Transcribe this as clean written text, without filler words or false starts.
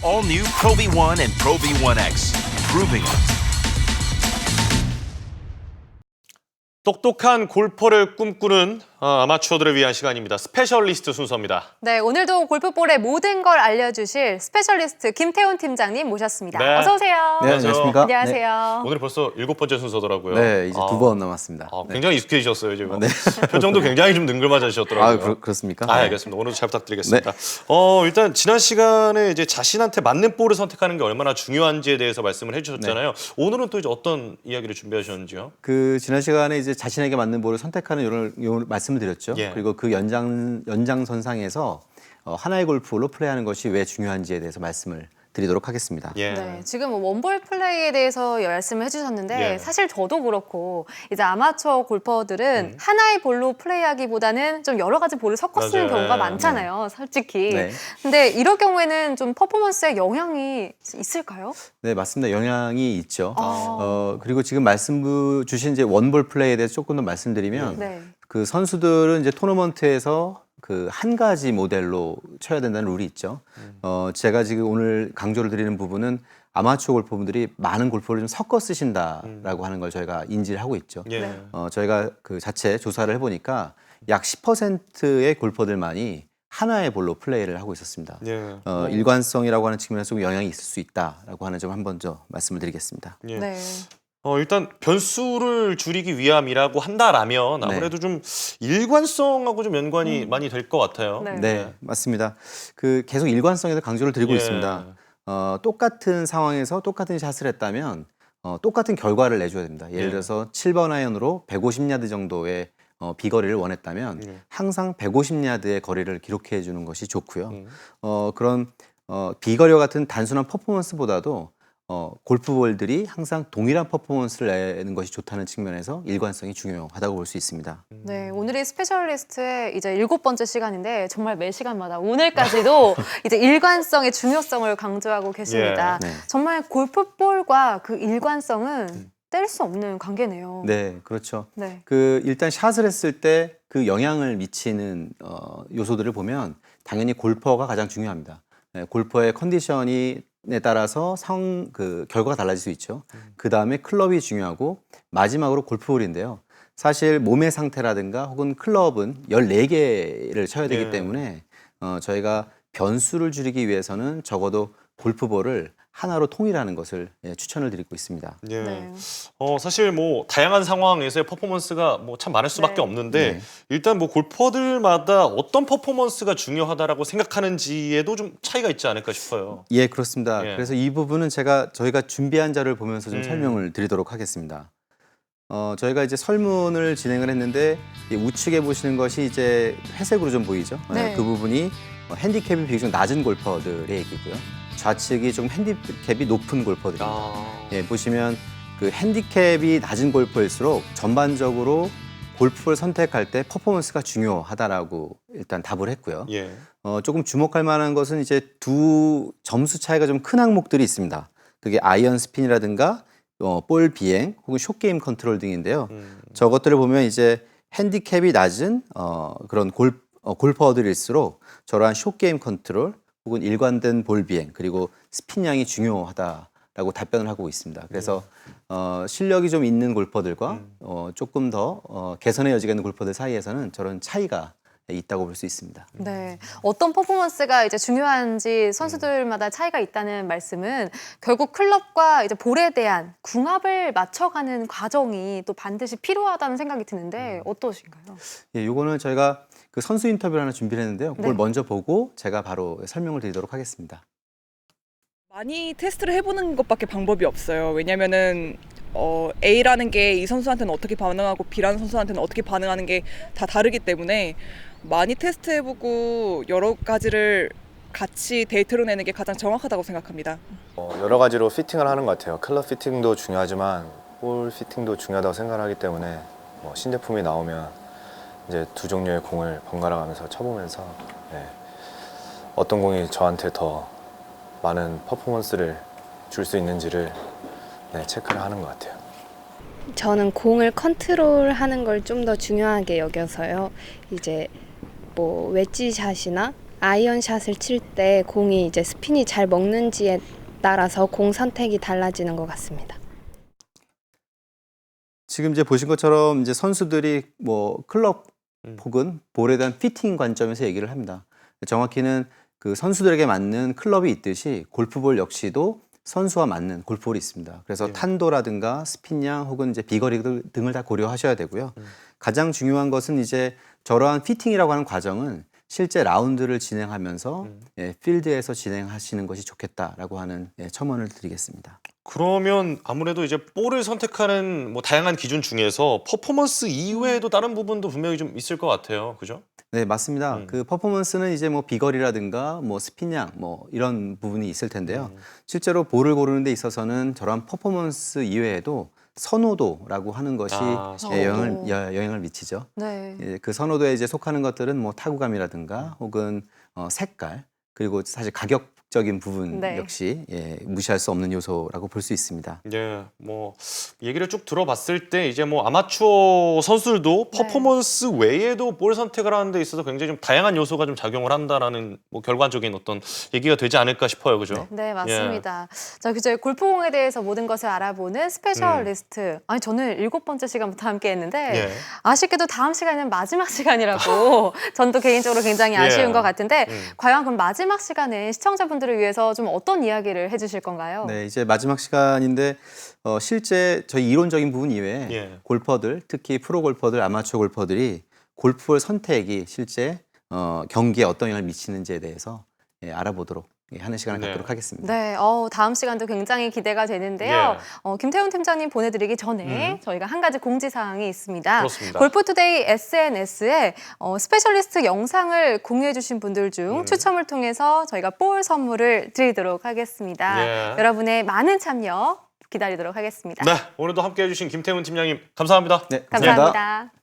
All new Pro V1 and Pro V1X, improving it. 똑똑한 골퍼를 꿈꾸는 아마추어들을 위한 시간입니다. 스페셜리스트 순서입니다. 네, 오늘도 골프볼의 모든 걸 알려주실 스페셜리스트 김태훈 팀장님 모셨습니다. 네. 어서 오세요. 네, 안녕하십니까? 안녕하세요. 오늘 벌써 7번째 순서더라고요. 네, 이제 2번 남았습니다. 굉장히 익숙해지셨어요, 지금. 네. 표정도 굉장히 좀 능글맞으셨더라고요. 그렇습니까? 알겠습니다. 오늘도 잘 부탁드리겠습니다. 일단 지난 시간에 이제 자신한테 맞는 볼을 선택하는 게 얼마나 중요한지에 대해서 말씀을 해주셨잖아요. 오늘은 또 이제 어떤 이야기를 준비하셨는지요? 지난 시간에 이제 자신에게 맞는 볼을 선택하는 요런 말씀을 드렸죠. 예. 그리고 그 연장선상에서 하나의 골프로 플레이하는 것이 왜 중요한지에 대해서 말씀을 드리도록 하겠습니다. 예. 네, 지금 원볼 플레이에 대해서 말씀을 해주셨는데 예. 사실 저도 그렇고 이제 아마추어 골퍼들은 하나의 볼로 플레이하기보다는 좀 여러 가지 볼을 섞어 쓰는 맞아요. 경우가 네. 많잖아요, 솔직히. 네. 근데 이럴 경우에는 좀 퍼포먼스에 영향이 있을까요? 네, 맞습니다. 영향이 있죠. 아. 그리고 지금 말씀 주신 이제 원볼 플레이에 대해서 조금 더 말씀드리면 네. 그 선수들은 이제 토너먼트에서 그 한 가지 모델로 쳐야 된다는 룰이 있죠. 제가 지금 오늘 강조를 드리는 부분은 아마추어 골퍼분들이 많은 골프를 좀 섞어 쓰신다라고 하는 걸 저희가 인지를 하고 있죠. 예. 네. 저희가 그 자체 조사를 해보니까 약 10%의 골퍼들만이 하나의 볼로 플레이를 하고 있었습니다. 예. 일관성이라고 하는 측면에서 좀 영향이 있을 수 있다라고 하는 점 한 번 더 말씀을 드리겠습니다. 예. 네. 일단 변수를 줄이기 위함이라고 한다라면 네. 아무래도 좀 일관성하고 좀 연관이 많이 될 것 같아요. 네. 네, 맞습니다. 그 계속 일관성에서 강조를 드리고 예. 있습니다. 똑같은 상황에서 똑같은 샷을 했다면 똑같은 결과를 내줘야 됩니다. 예를 예. 들어서 7번 아이언으로 150야드 정도의 비거리를 원했다면 예. 항상 150야드의 거리를 기록해 주는 것이 좋고요. 그런 비거리와 같은 단순한 퍼포먼스보다도 골프볼들이 항상 동일한 퍼포먼스를 내는 것이 좋다는 측면에서 일관성이 중요하다고 볼 수 있습니다. 네, 오늘이 스페셜리스트의 이제 7번째 시간인데 정말 매 시간마다 오늘까지도 이제 일관성의 중요성을 강조하고 계십니다. 네. 정말 골프볼과 그 일관성은 뗄 수 없는 관계네요. 네, 그렇죠. 네. 일단 샷을 했을 때 그 영향을 미치는 요소들을 보면 당연히 골퍼가 가장 중요합니다. 네, 골퍼의 컨디션에 따라서 결과가 달라질 수 있죠. 그 다음에 클럽이 중요하고 마지막으로 골프볼인데요. 사실 몸의 상태라든가 혹은 클럽은 14개를 쳐야 되기 예. 때문에 저희가 변수를 줄이기 위해서는 적어도 골프볼을 하나로 통일하는 것을 추천을 드리고 있습니다. 예. 네. 사실 뭐 다양한 상황에서의 퍼포먼스가 뭐 참 많을 수밖에 네. 없는데 네. 일단 뭐 골퍼들마다 어떤 퍼포먼스가 중요하다라고 생각하는지에도 좀 차이가 있지 않을까 싶어요. 예, 그렇습니다. 예. 그래서 이 부분은 저희가 준비한 자료를 보면서 좀 설명을 드리도록 하겠습니다. 저희가 이제 설문을 진행을 했는데 이 우측에 보시는 것이 이제 회색으로 좀 보이죠? 네. 그 부분이 핸디캡이 비교적 낮은 골퍼들의 얘기고요. 좌측이 좀 핸디캡이 높은 골퍼들입니다. 예, 보시면 그 핸디캡이 낮은 골퍼일수록 전반적으로 골프를 선택할 때 퍼포먼스가 중요하다라고 일단 답을 했고요. 예. 조금 주목할 만한 것은 이제 두 점수 차이가 좀 큰 항목들이 있습니다. 그게 아이언 스핀이라든가 볼 비행 혹은 숏 게임 컨트롤 등인데요. 저것들을 보면 이제 핸디캡이 낮은 그런 골퍼들일수록 저러한 숏 게임 컨트롤 혹은 일관된 볼 비행 그리고 스핀량이 중요하다라고 답변을 하고 있습니다. 그래서 실력이 좀 있는 골퍼들과 조금 더 개선의 여지가 있는 골퍼들 사이에서는 저런 차이가 있다고 볼 수 있습니다. 네. 어떤 퍼포먼스가 이제 중요한지 선수들마다 차이가 있다는 말씀은 결국 클럽과 이제 볼에 대한 궁합을 맞춰가는 과정이 또 반드시 필요하다는 생각이 드는데 어떠신가요? 예, 요거는 저희가 그 선수 인터뷰를 하나 준비를 했는데요. 그걸 네. 먼저 보고 제가 바로 설명을 드리도록 하겠습니다. 많이 테스트를 해보는 것밖에 방법이 없어요. 왜냐면은 A라는 게 이 선수한테는 어떻게 반응하고 B라는 선수한테는 어떻게 반응하는 게 다 다르기 때문에 많이 테스트해보고 여러 가지를 같이 데이터로 내는 게 가장 정확하다고 생각합니다. 여러 가지로 피팅을 하는 것 같아요. 클럽 피팅도 중요하지만 볼 피팅도 중요하다고 생각하기 때문에 신제품이 나오면 이제 두 종류의 공을 번갈아 가면서 쳐보면서 어떤 공이 저한테 더 많은 퍼포먼스를 줄 수 있는지를 체크를 하는 것 같아요. 저는 공을 컨트롤하는 걸 좀 더 중요하게 여겨서요. 이제 뭐 웨지샷이나 아이언샷을 칠 때 공이 이제 스핀이 잘 먹는지에 따라서 공 선택이 달라지는 것 같습니다. 지금 이제 보신 것처럼 이제 선수들이 뭐 클럽 혹은 볼에 대한 피팅 관점에서 얘기를 합니다. 정확히는 그 선수들에게 맞는 클럽이 있듯이 골프볼 역시도 선수와 맞는 골프볼이 있습니다. 그래서 탄도라든가 스핀량 혹은 이제 비거리 등을 다 고려하셔야 되고요. 가장 중요한 것은 이제 저러한 피팅이라고 하는 과정은 실제 라운드를 진행하면서 필드에서 진행하시는 것이 좋겠다라고 하는 첨언을 드리겠습니다. 그러면 아무래도 이제 볼을 선택하는 뭐 다양한 기준 중에서 퍼포먼스 이외에도 다른 부분도 분명히 좀 있을 것 같아요. 그죠? 네, 맞습니다. 그 퍼포먼스는 이제 뭐 비거리라든가 뭐 스핀량 뭐 이런 부분이 있을 텐데요. 실제로 볼을 고르는 데 있어서는 저런 퍼포먼스 이외에도 선호도라고 하는 것이 영향을 미치죠. 네. 그 선호도에 이제 속하는 것들은 뭐 타구감이라든가 혹은 색깔 그리고 사실 가격적인 부분 네. 역시 무시할 수 없는 요소라고 볼 수 있습니다. 예, 뭐 얘기를 쭉 들어봤을 때 이제 뭐 아마추어 선수들도 네. 퍼포먼스 외에도 볼 선택을 하는 데 있어서 굉장히 좀 다양한 요소가 좀 작용을 한다라는 뭐 결과적인 어떤 얘기가 되지 않을까 싶어요, 그죠? 네, 맞습니다. 자, 그저 골프공에 대해서 모든 것을 알아보는 스페셜리스트. 아니, 저는 7번째 시간부터 함께 했는데 예. 아쉽게도 다음 시간은 마지막 시간이라고 전도 개인적으로 굉장히 아쉬운 예. 것 같은데 과연 그럼 마지막 시간에 시청자분들을 위해서 좀 어떤 이야기를 해주실 건가요? 네, 이제 마지막 시간인데 실제 저희 이론적인 부분 이외에 예. 골퍼들, 특히 프로 골퍼들, 아마추어 골퍼들이 골프볼 선택이 실제 경기에 어떤 영향을 미치는지에 대해서 알아보도록 하는 시간을 네. 갖도록 하겠습니다. 네, 다음 시간도 굉장히 기대가 되는데요. 김태훈 팀장님 보내드리기 전에 저희가 한 가지 공지사항이 있습니다. 그렇습니다. 골프투데이 SNS에 스페셜리스트 영상을 공유해주신 분들 중 추첨을 통해서 저희가 볼 선물을 드리도록 하겠습니다. 예. 여러분의 많은 참여 기다리도록 하겠습니다. 네, 오늘도 함께해 주신 김태훈 팀장님 감사합니다. 네, 감사합니다.